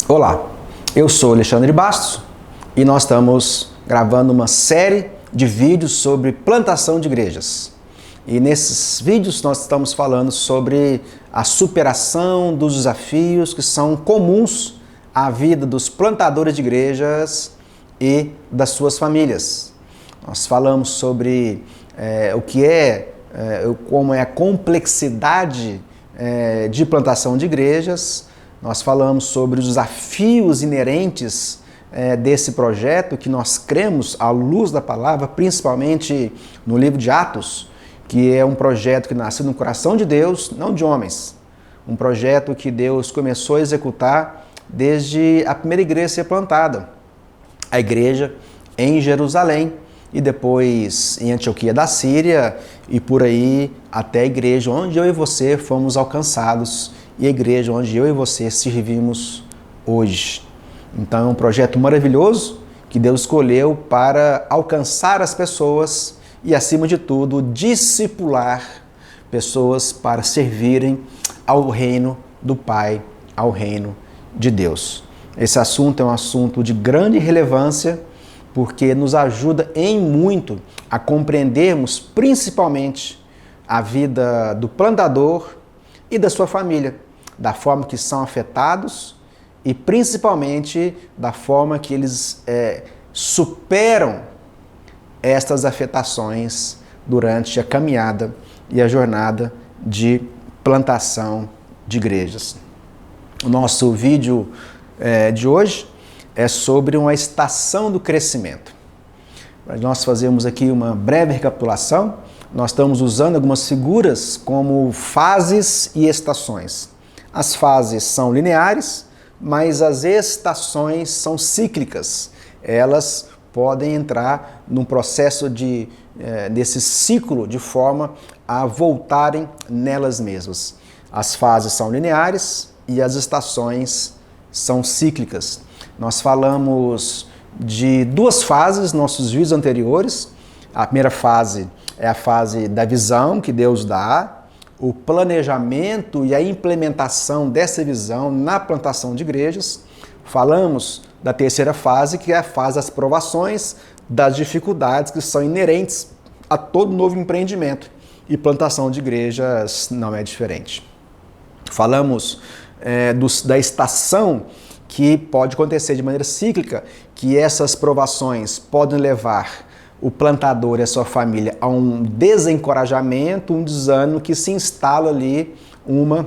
Olá, eu sou Alexandre Bastos e nós estamos gravando uma série de vídeos sobre plantação de igrejas. E nesses vídeos nós estamos falando sobre a superação dos desafios que são comuns à vida dos plantadores de igrejas e das suas famílias. Nós falamos sobre como é a complexidade de plantação de igrejas. Nós falamos sobre os desafios inerentes desse projeto que nós cremos à luz da palavra, principalmente no livro de Atos, que é um projeto que nasceu no coração de Deus, não de homens. Um projeto que Deus começou a executar desde a primeira igreja ser plantada. A igreja em Jerusalém e depois em Antioquia da Síria e por aí até a igreja onde eu e você fomos alcançados e a igreja onde eu e você servimos hoje. Então é um projeto maravilhoso que Deus escolheu para alcançar as pessoas e, acima de tudo, discipular pessoas para servirem ao reino do Pai, ao reino de Deus. Esse assunto é um assunto de grande relevância porque nos ajuda em muito a compreendermos principalmente a vida do plantador e da sua família, da forma que são afetados e principalmente da forma que eles superam estas afetações durante a caminhada e a jornada de plantação de igrejas. O nosso vídeo de hoje é sobre uma estação do crescimento. Para nós fazermos aqui uma breve recapitulação, nós estamos usando algumas figuras como fases e estações. As fases são lineares, mas as estações são cíclicas. Elas podem entrar num processo desse ciclo de forma a voltarem nelas mesmas. As fases são lineares e as estações são cíclicas. Nós falamos de duas fases nos nossos vídeos anteriores. A primeira fase é a fase da visão que Deus dá, o planejamento e a implementação dessa visão na plantação de igrejas. Falamos da terceira fase, que é a fase das provações, das dificuldades que são inerentes a todo novo empreendimento. E plantação de igrejas não é diferente. Falamos da estação que pode acontecer de maneira cíclica, que essas provações podem levar o plantador e a sua família a um desencorajamento, um desânimo que se instala ali uma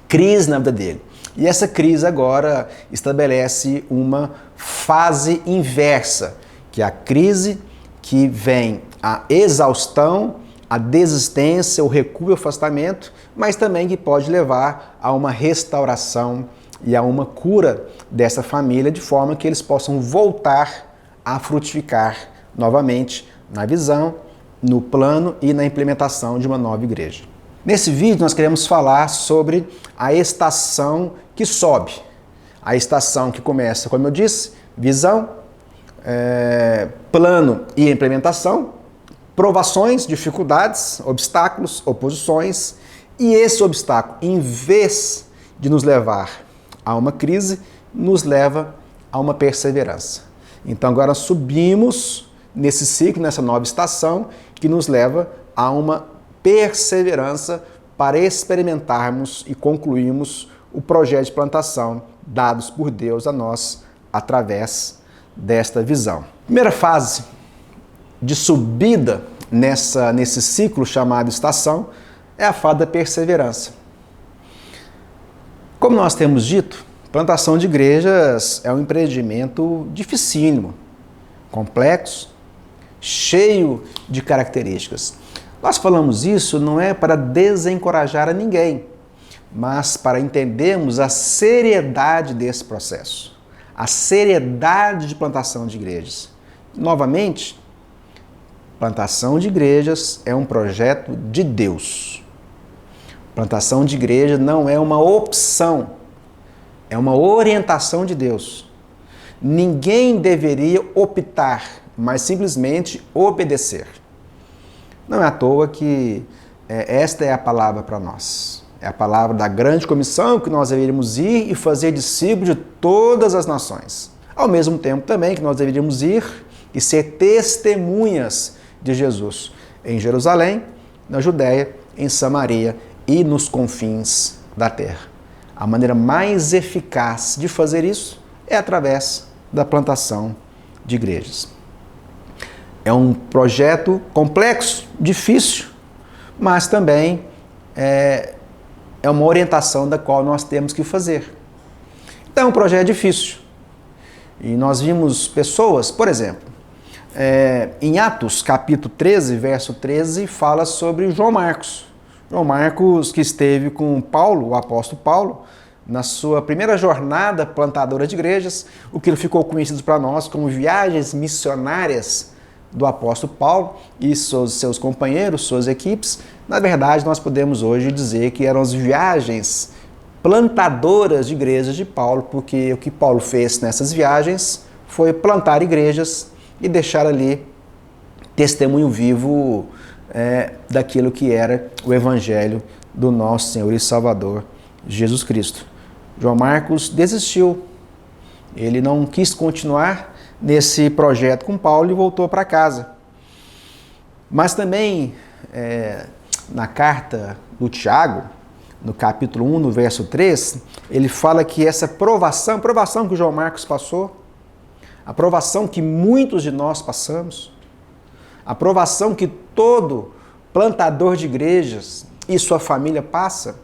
crise na vida dele. E essa crise agora estabelece uma fase inversa, que é a crise que vem a exaustão, a desistência, o recuo e o afastamento, mas também que pode levar a uma restauração e a uma cura dessa família, de forma que eles possam voltar a frutificar novamente na visão, no plano e na implementação de uma nova igreja. Nesse vídeo nós queremos falar sobre a estação que sobe. A estação que começa, como eu disse, visão, plano e implementação, provações, dificuldades, obstáculos, oposições, e esse obstáculo, em vez de nos levar a uma crise, nos leva a uma perseverança. Então agora subimos nesse ciclo, nessa nova estação, que nos leva a uma perseverança para experimentarmos e concluirmos o projeto de plantação dados por Deus a nós através desta visão. Primeira fase de subida nesse ciclo chamado estação é a fase da perseverança. Como nós temos dito, plantação de igrejas é um empreendimento dificílimo, complexo, cheio de características. Nós falamos isso não é para desencorajar a ninguém, mas para entendermos a seriedade desse processo, a seriedade de plantação de igrejas. Novamente, plantação de igrejas é um projeto de Deus. Plantação de igreja não é uma opção, é uma orientação de Deus. Ninguém deveria optar, mas simplesmente obedecer. Não é à toa que esta é a palavra para nós. É a palavra da grande comissão que nós deveríamos ir e fazer discípulos de todas as nações. Ao mesmo tempo também que nós deveríamos ir e ser testemunhas de Jesus em Jerusalém, na Judéia, em Samaria e nos confins da terra. A maneira mais eficaz de fazer isso é através da plantação de igrejas. É um projeto complexo, difícil, mas também é uma orientação da qual nós temos que fazer. Então, o projeto é difícil. E nós vimos pessoas, por exemplo, em Atos, capítulo 13, verso 13, fala sobre João Marcos. João Marcos, que esteve com Paulo, o apóstolo Paulo, na sua primeira jornada plantadora de igrejas, o que ficou conhecido para nós como viagens missionárias do apóstolo Paulo e seus companheiros, suas equipes. Na verdade, nós podemos hoje dizer que eram as viagens plantadoras de igrejas de Paulo, porque o que Paulo fez nessas viagens foi plantar igrejas e deixar ali testemunho vivo daquilo que era o Evangelho do nosso Senhor e Salvador Jesus Cristo. João Marcos desistiu, ele não quis continuar nesse projeto com Paulo e voltou para casa. Mas também na carta do Tiago, no capítulo 1, no verso 3, ele fala que essa provação que o João Marcos passou, a provação que muitos de nós passamos, a provação que todo plantador de igrejas e sua família passa,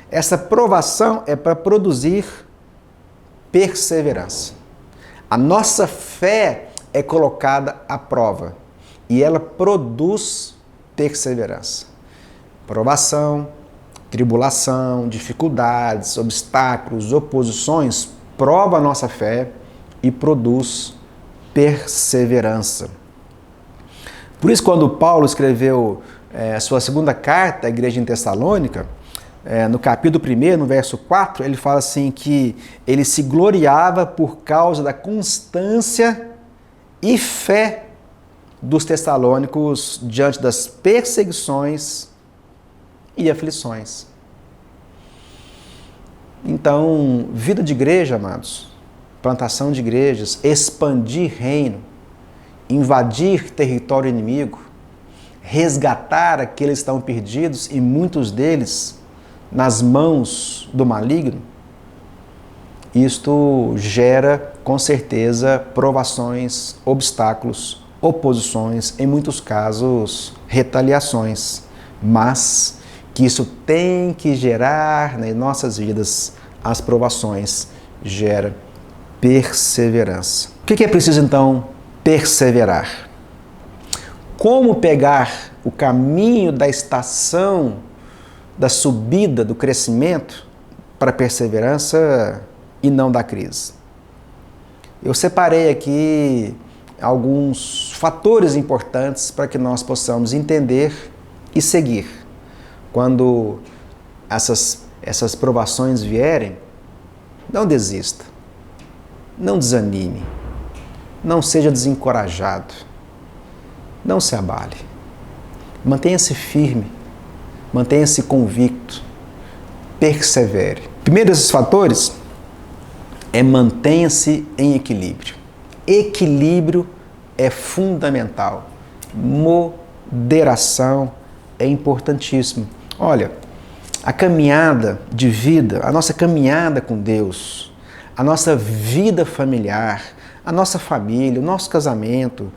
essa provação é para produzir perseverança. A nossa fé é colocada à prova e ela produz perseverança. Provação, tribulação, dificuldades, obstáculos, oposições prova a nossa fé e produz perseverança. Por isso, quando Paulo escreveu a sua segunda carta à igreja em Tessalônica, no capítulo 1, no verso 4, ele fala assim que ele se gloriava por causa da constância e fé dos tessalônicos diante das perseguições e aflições. Então, vida de igreja, amados, plantação de igrejas, expandir reino, invadir território inimigo, resgatar aqueles que estão perdidos e muitos deles nas mãos do maligno, isto gera, com certeza, provações, obstáculos, oposições, em muitos casos, retaliações, mas que isso tem que gerar nas nossas vidas, as provações, gera perseverança. O que é preciso, então, perseverar? Como pegar o caminho da estação da subida, do crescimento para a perseverança e não da crise? Eu separei aqui alguns fatores importantes para que nós possamos entender e seguir. Quando essas provações vierem, não desista, não desanime, não seja desencorajado, não se abale, mantenha-se firme, mantenha-se convicto, persevere. Primeiro desses fatores é mantenha-se em equilíbrio. Equilíbrio é fundamental. Moderação é importantíssimo. Olha, a caminhada de vida, a nossa caminhada com Deus, a nossa vida familiar, a nossa família, o nosso casamento,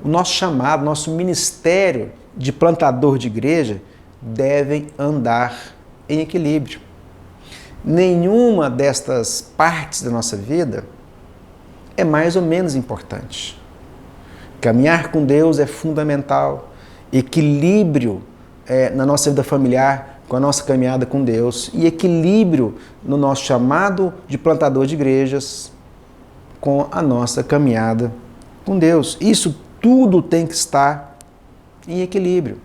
o nosso chamado, nosso ministério de plantador de igreja devem andar em equilíbrio. Nenhuma destas partes da nossa vida é mais ou menos importante. Caminhar com Deus é fundamental. Equilíbrio na nossa vida familiar, com a nossa caminhada com Deus, e equilíbrio no nosso chamado de plantador de igrejas com a nossa caminhada com Deus. Isso tudo tem que estar em equilíbrio.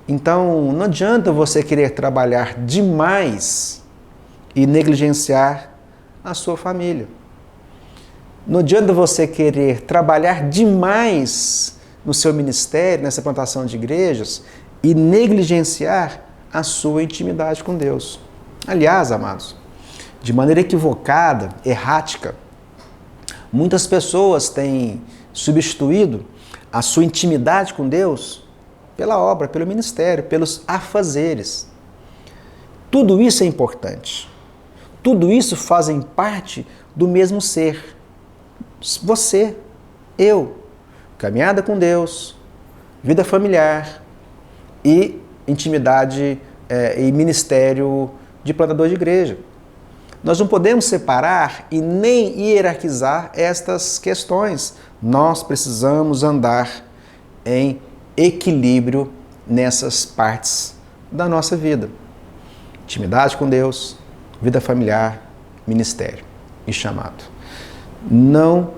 Então, não adianta você querer trabalhar demais e negligenciar a sua família. Não adianta você querer trabalhar demais no seu ministério, nessa plantação de igrejas, e negligenciar a sua intimidade com Deus. Aliás, amados, de maneira equivocada, errática, muitas pessoas têm substituído a sua intimidade com Deus pela obra, pelo ministério, pelos afazeres. Tudo isso é importante. Tudo isso fazem parte do mesmo ser. Você, eu, caminhada com Deus, vida familiar e intimidade e ministério de plantador de igreja. Nós não podemos separar e nem hierarquizar estas questões. Nós precisamos andar em equilíbrio nessas partes da nossa vida. Intimidade com Deus, vida familiar, ministério e chamado. Não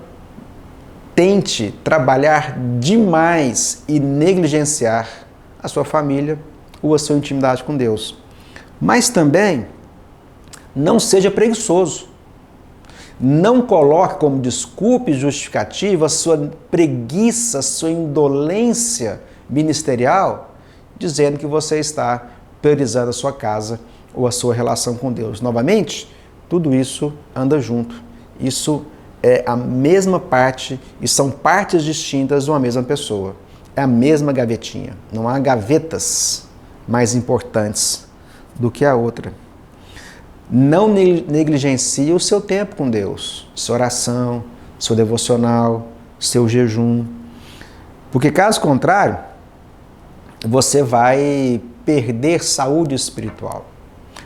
tente trabalhar demais e negligenciar a sua família ou a sua intimidade com Deus. Mas também não seja preguiçoso. Não coloque como desculpa e justificativa a sua preguiça, a sua indolência ministerial, dizendo que você está priorizando a sua casa ou a sua relação com Deus. Novamente, tudo isso anda junto. Isso é a mesma parte e são partes distintas de uma mesma pessoa. É a mesma gavetinha. Não há gavetas mais importantes do que a outra. Não negligencie o seu tempo com Deus, sua oração, seu devocional, seu jejum. Porque caso contrário, você vai perder saúde espiritual.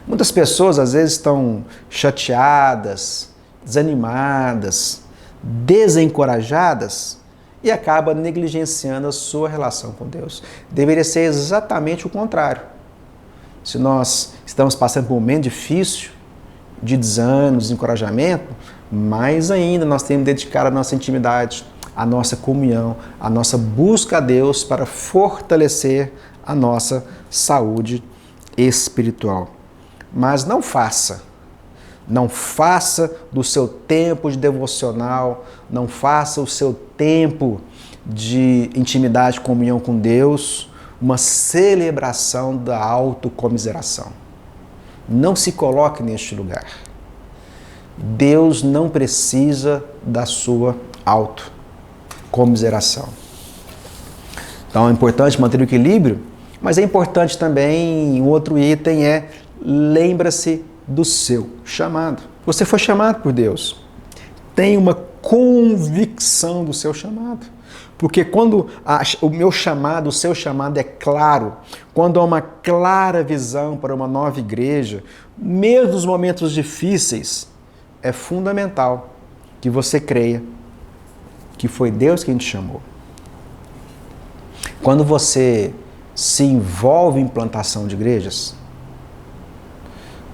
Muitas pessoas às vezes estão chateadas, desanimadas, desencorajadas e acabam negligenciando a sua relação com Deus. Deveria ser exatamente o contrário. Se nós estamos passando por um momento difícil, de desânimo, desencorajamento, mais ainda nós temos que dedicar a nossa intimidade, a nossa comunhão, a nossa busca a Deus para fortalecer a nossa saúde espiritual. Mas não faça do seu tempo de devocional, não faça o seu tempo de intimidade e comunhão com Deus uma celebração da autocomiseração. Não se coloque neste lugar. Deus não precisa da sua autocomiseração. Então é importante manter o equilíbrio, mas é importante também, um outro item lembra-se do seu chamado. Você foi chamado por Deus. Tenha uma convicção do seu chamado. Porque quando o meu chamado, o seu chamado é claro, quando há uma clara visão para uma nova igreja, mesmo nos momentos difíceis, é fundamental que você creia que foi Deus quem te chamou. Quando você se envolve em plantação de igrejas,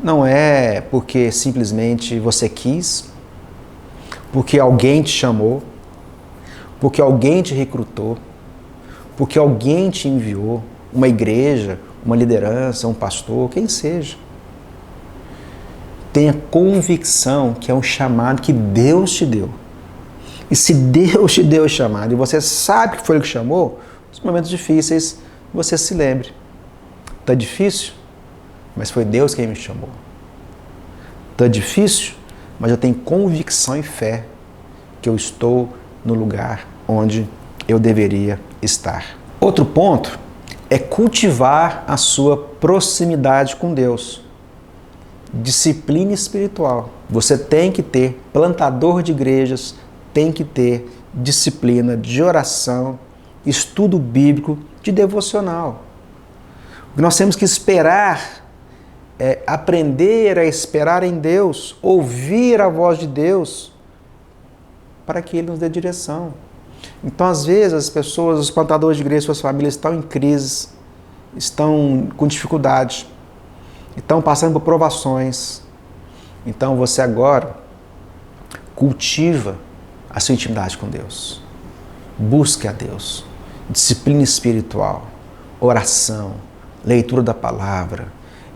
não é porque simplesmente você quis, porque alguém te chamou, porque alguém te recrutou, porque alguém te enviou, uma igreja, uma liderança, um pastor, quem seja. Tenha convicção que é um chamado que Deus te deu. E se Deus te deu o chamado e você sabe que foi Ele que chamou, nos momentos difíceis você se lembre. Está difícil? Mas foi Deus quem me chamou. Está difícil? Mas eu tenho convicção e fé que eu estou no lugar onde eu deveria estar. Outro ponto é cultivar a sua proximidade com Deus. Disciplina espiritual. Você tem que ter, plantador de igrejas, tem que ter disciplina de oração, estudo bíblico, de devocional. O que nós temos que esperar é aprender a esperar em Deus, ouvir a voz de Deus, para que Ele nos dê direção. Então, às vezes, as pessoas, os plantadores de igreja, suas famílias estão em crise, estão com dificuldade, estão passando por provações. Então, você agora cultiva a sua intimidade com Deus. Busque a Deus. Disciplina espiritual, oração, leitura da palavra.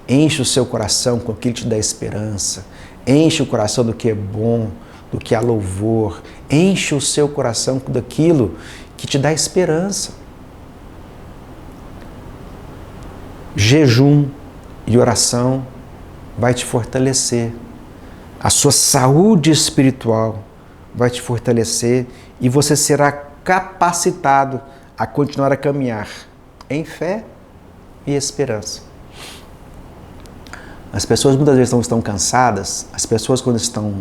Enche o seu coração com aquilo que te dá esperança. Enche o coração do que é bom, do que há louvor. Enche o seu coração daquilo que te dá esperança. Jejum, e oração vai te fortalecer. A sua saúde espiritual vai te fortalecer e você será capacitado a continuar a caminhar em fé e esperança. As pessoas muitas vezes estão cansadas, as pessoas quando estão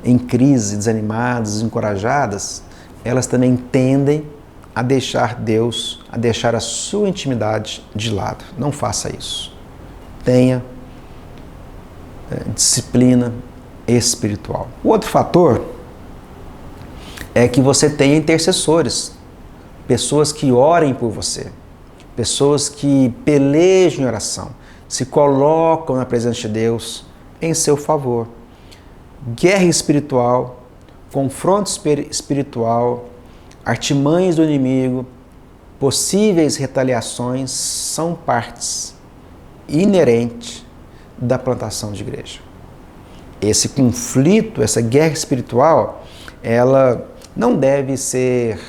em crise, desanimadas, desencorajadas, elas também tendem a deixar Deus, a deixar a sua intimidade de lado. Não faça isso. Tenha disciplina espiritual. O outro fator é que você tenha intercessores, pessoas que orem por você, pessoas que pelejam em oração, se colocam na presença de Deus em seu favor. Guerra espiritual, confronto espiritual, artimanhas do inimigo, possíveis retaliações são partes inerentes da plantação de igreja. Esse conflito, essa guerra espiritual, ela não deve ser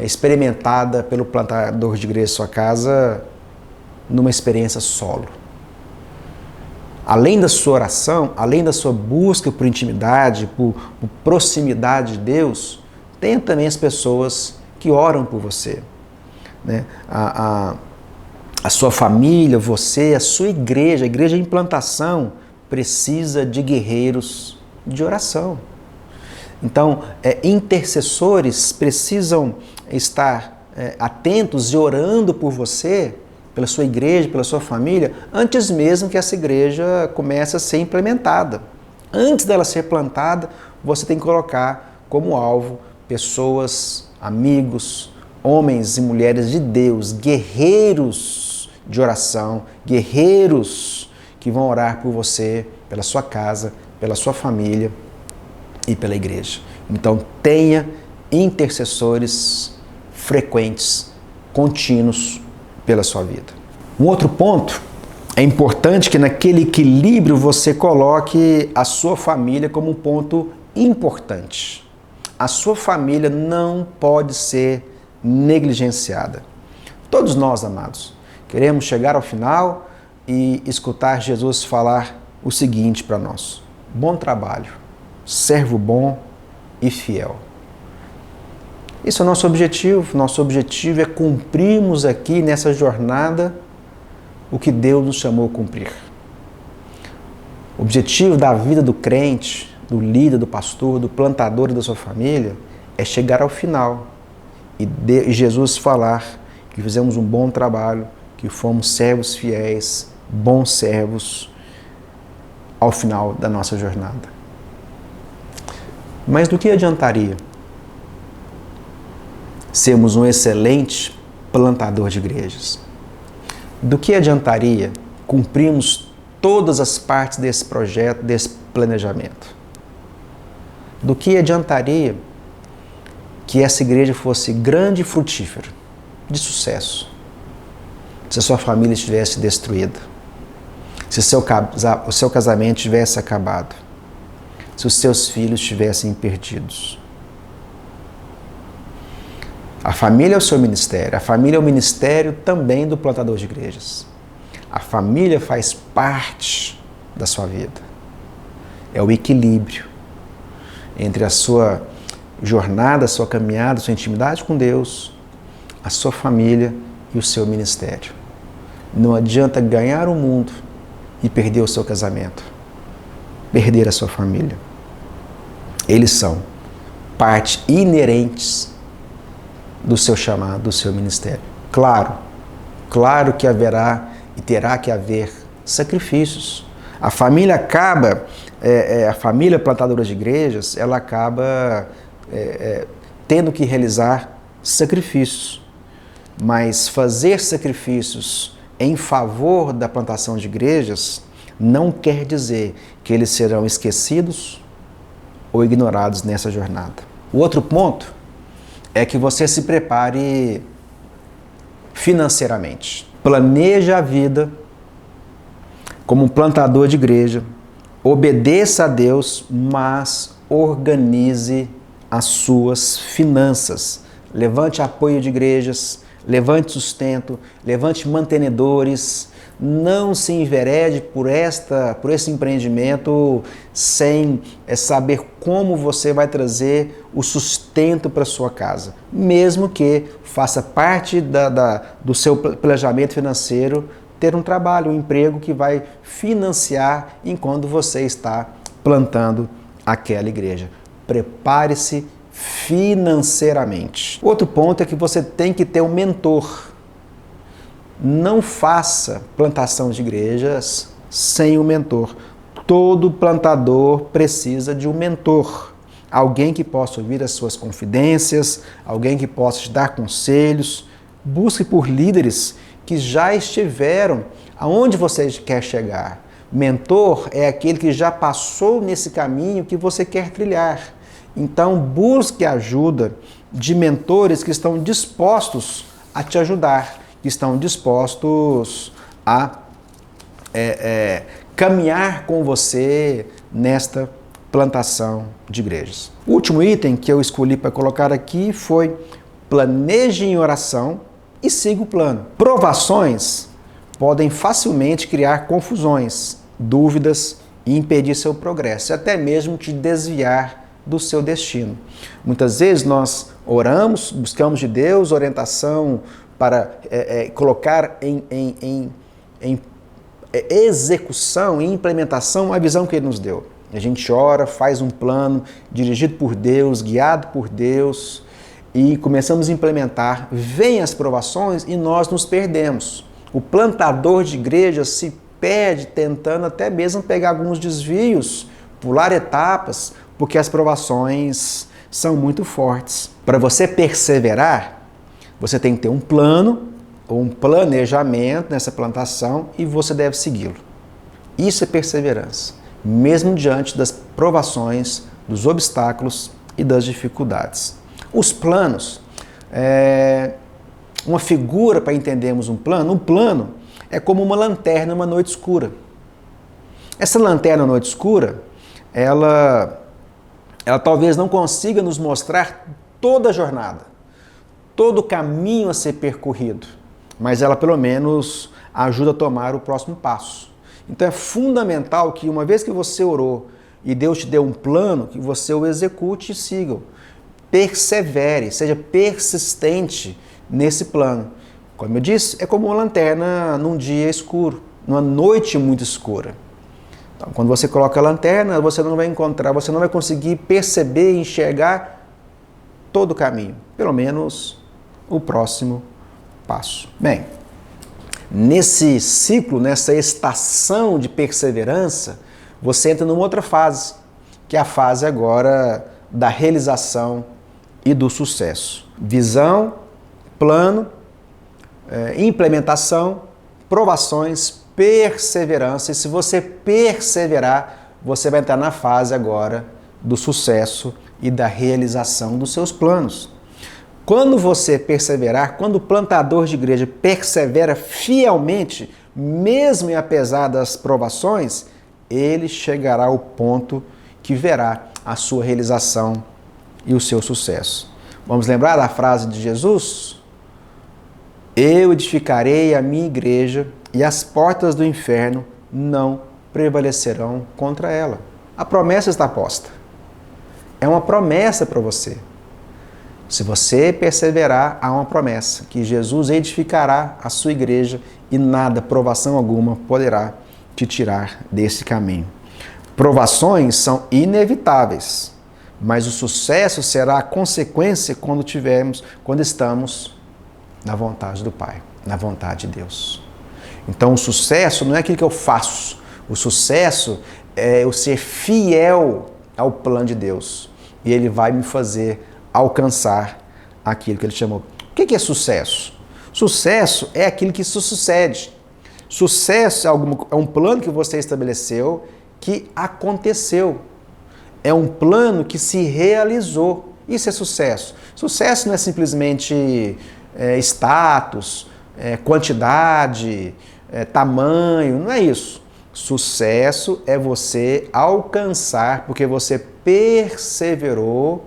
experimentada pelo plantador de igreja em sua casa numa experiência solo. Além da sua oração, além da sua busca por intimidade, por proximidade de Deus, tenha também as pessoas que oram por você. Né? A sua família, você, a sua igreja, a igreja em plantação, precisa de guerreiros de oração. Então, intercessores precisam estar atentos e orando por você, pela sua igreja, pela sua família, antes mesmo que essa igreja comece a ser implementada. Antes dela ser plantada, você tem que colocar como alvo pessoas, amigos, homens e mulheres de Deus, guerreiros de oração, guerreiros que vão orar por você, pela sua casa, pela sua família e pela igreja. Então, tenha intercessores frequentes, contínuos pela sua vida. Um outro ponto, é importante que naquele equilíbrio você coloque a sua família como um ponto importante. A sua família não pode ser negligenciada. Todos nós, amados, queremos chegar ao final e escutar Jesus falar o seguinte para nós: bom trabalho, servo bom e fiel. Esse é o nosso objetivo. Nosso objetivo é cumprirmos aqui nessa jornada o que Deus nos chamou a cumprir. O objetivo da vida do crente, do líder, do pastor, do plantador e da sua família é chegar ao final e Jesus falar que fizemos um bom trabalho, que fomos servos fiéis, bons servos ao final da nossa jornada. Mas do que adiantaria sermos um excelente plantador de igrejas? Do que adiantaria cumprirmos todas as partes desse projeto, desse planejamento? Do que adiantaria que essa igreja fosse grande e frutífera, de sucesso, se a sua família estivesse destruída, se o seu casamento tivesse acabado, se os seus filhos estivessem perdidos? A família é o seu ministério, a família é o ministério também do plantador de igrejas. A família faz parte da sua vida. É o equilíbrio entre a sua jornada, a sua caminhada, a sua intimidade com Deus, a sua família e o seu ministério. Não adianta ganhar o mundo e perder o seu casamento, perder a sua família. Eles são parte inerentes do seu chamado, do seu ministério. Claro que haverá e terá que haver sacrifícios. A família acaba, a família plantadora de igrejas, ela acaba tendo que realizar sacrifícios. Mas fazer sacrifícios em favor da plantação de igrejas não quer dizer que eles serão esquecidos ou ignorados nessa jornada. O outro ponto é que você se prepare financeiramente. Planeje a vida como um plantador de igreja, obedeça a Deus, mas organize as suas finanças. Levante apoio de igrejas, levante sustento, levante mantenedores. Não se enverede por esse empreendimento sem saber como você vai trazer o sustento para sua casa. Mesmo que faça parte do seu planejamento financeiro ter um trabalho, um emprego que vai financiar enquanto você está plantando aquela igreja. Prepare-se financeiramente. Outro ponto é que você tem que ter um mentor. Não faça plantação de igrejas sem um mentor. Todo plantador precisa de um mentor. Alguém que possa ouvir as suas confidências, alguém que possa te dar conselhos. Busque por líderes que já estiveram aonde você quer chegar. Mentor é aquele que já passou nesse caminho que você quer trilhar. Então, busque a ajuda de mentores que estão dispostos a te ajudar, que estão dispostos a caminhar com você nesta plantação de igrejas. O último item que eu escolhi para colocar aqui foi: planeje em oração e siga o plano. Provações podem facilmente criar confusões, dúvidas e impedir seu progresso, até mesmo te desviar do seu destino. Muitas vezes nós oramos, buscamos de Deus orientação para colocar em execução e implementação a visão que Ele nos deu. A gente ora, faz um plano dirigido por Deus, guiado por Deus, e começamos a implementar. Vêm as provações e nós nos perdemos. O plantador de igreja se perde tentando até mesmo pegar alguns desvios, pular etapas, porque as provações são muito fortes. Para você perseverar, você tem que ter um plano ou um planejamento nessa plantação e você deve segui-lo. Isso é perseverança, mesmo diante das provações, dos obstáculos e das dificuldades. Os planos, uma figura para entendermos um plano é como uma lanterna numa noite escura. Essa lanterna na noite escura, ela talvez não consiga nos mostrar toda a jornada, todo o caminho a ser percorrido, mas ela pelo menos ajuda a tomar o próximo passo. Então é fundamental que uma vez que você orou e Deus te deu um plano, que você o execute e siga. Persevere, seja persistente nesse plano. Como eu disse, é como uma lanterna num dia escuro, numa noite muito escura. Então, quando você coloca a lanterna, você não vai conseguir perceber e enxergar todo o caminho, pelo menos o próximo passo. Bem, nesse ciclo, nessa estação de perseverança, você entra numa outra fase, que é a fase agora da realização e do sucesso. Visão, plano, implementação, provações, perseverança. E se você perseverar, você vai entrar na fase agora do sucesso e da realização dos seus planos. Quando você perseverar, quando o plantador de igreja persevera fielmente, mesmo e apesar das provações, ele chegará ao ponto que verá a sua realização e o seu sucesso. Vamos lembrar da frase de Jesus? Eu edificarei a minha igreja e as portas do inferno não prevalecerão contra ela. A promessa está posta. É uma promessa para você. Se você perseverar, há uma promessa, que Jesus edificará a sua igreja e nada, provação alguma, poderá te tirar desse caminho. Provações são inevitáveis, mas o sucesso será a consequência quando estamos na vontade do Pai, na vontade de Deus. Então o sucesso não é aquilo que eu faço, o sucesso é eu ser fiel ao plano de Deus e Ele vai me fazer alcançar aquilo que Ele chamou. O que é sucesso? Sucesso é aquilo que se sucede. Sucesso é um plano que você estabeleceu que aconteceu. É um plano que se realizou. Isso é sucesso. Sucesso não é simplesmente status, quantidade, tamanho, não é isso. Sucesso é você alcançar, porque você perseverou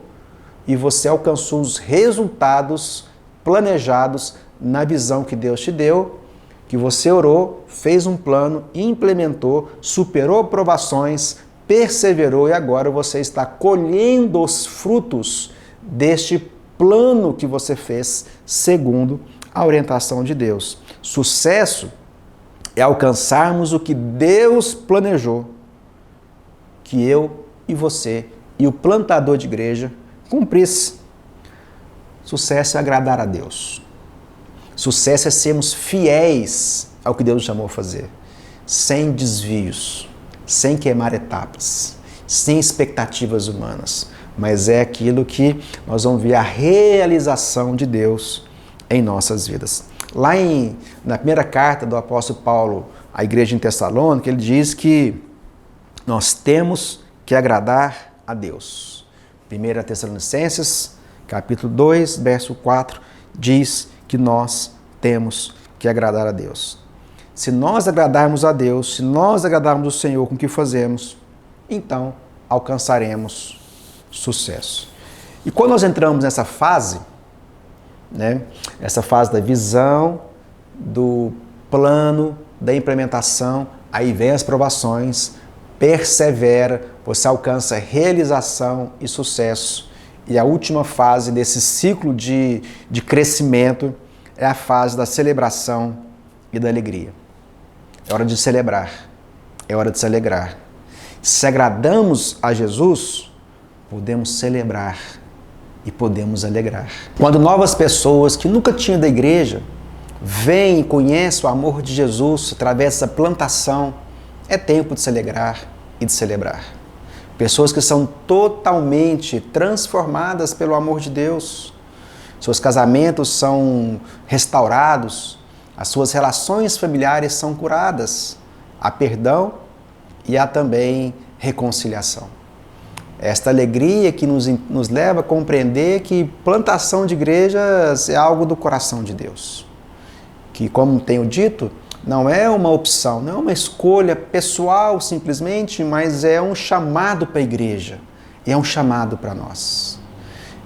e você alcançou os resultados planejados na visão que Deus te deu, que você orou, fez um plano, implementou, superou provações, perseverou e agora você está colhendo os frutos deste plano que você fez segundo a orientação de Deus. Sucesso é alcançarmos o que Deus planejou que eu e você e o plantador de igreja cumprisse. Sucesso é agradar a Deus. Sucesso é sermos fiéis ao que Deus nos chamou a fazer, sem desvios, sem queimar etapas, sem expectativas humanas, mas é aquilo que nós vamos ver a realização de Deus em nossas vidas. Lá na primeira carta do apóstolo Paulo à igreja em Tessalônica, ele diz que nós temos que agradar a Deus. 1 Tessalonicenses, capítulo 2, verso 4, diz que nós temos que agradar a Deus. Se nós agradarmos a Deus, se nós agradarmos o Senhor com o que fazemos, então alcançaremos sucesso. E quando nós entramos nessa fase, essa fase da visão, do plano, da implementação, aí vem as provações, persevera, você alcança realização e sucesso. E a última fase desse ciclo de crescimento é a fase da celebração e da alegria. É hora de celebrar, é hora de se alegrar. Se agradamos a Jesus, podemos celebrar e podemos alegrar. Quando novas pessoas que nunca tinham da igreja vêm e conhecem o amor de Jesus através dessa plantação, é tempo de se alegrar e de celebrar. Pessoas que são totalmente transformadas pelo amor de Deus. Seus casamentos são restaurados, as suas relações familiares são curadas. Há perdão e há também reconciliação. Esta alegria que nos leva a compreender que plantação de igrejas é algo do coração de Deus. Que, como tenho dito, não é uma opção, não é uma escolha pessoal simplesmente, mas é um chamado para a igreja, é um chamado para nós.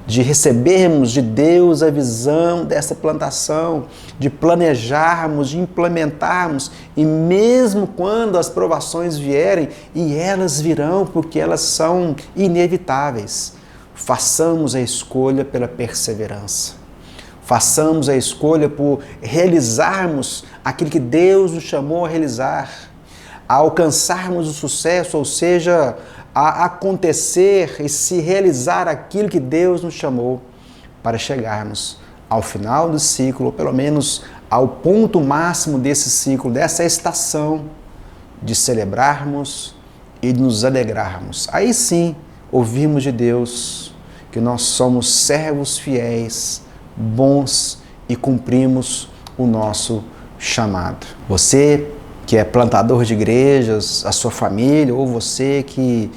De recebermos de Deus a visão dessa plantação, de planejarmos, de implementarmos, e mesmo quando as provações vierem, e elas virão porque elas são inevitáveis, façamos a escolha pela perseverança. Façamos a escolha por realizarmos aquilo que Deus nos chamou a realizar, a alcançarmos o sucesso, ou seja, a acontecer e se realizar aquilo que Deus nos chamou para chegarmos ao final do ciclo, ou pelo menos ao ponto máximo desse ciclo, dessa estação de celebrarmos e de nos alegrarmos. Aí sim, ouvimos de Deus que nós somos servos fiéis, bons e cumprimos o nosso chamado. Você que é plantador de igrejas, a sua família, ou você que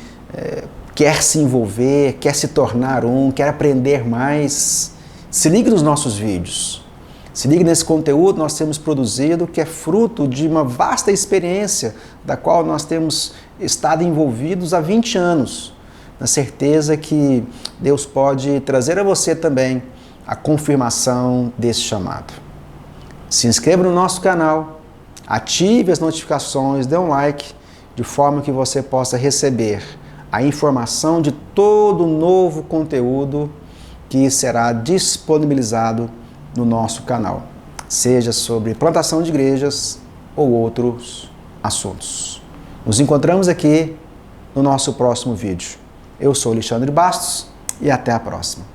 quer se envolver, quer se tornar quer aprender mais, se ligue nos nossos vídeos. Se ligue nesse conteúdo que nós temos produzido, que é fruto de uma vasta experiência da qual nós temos estado envolvidos há 20 anos, na certeza que Deus pode trazer a você também a confirmação desse chamado. Se inscreva no nosso canal, ative as notificações, dê um like, de forma que você possa receber a informação de todo novo conteúdo que será disponibilizado no nosso canal, seja sobre plantação de igrejas ou outros assuntos. Nos encontramos aqui no nosso próximo vídeo. Eu sou Alexandre Bastos e até a próxima.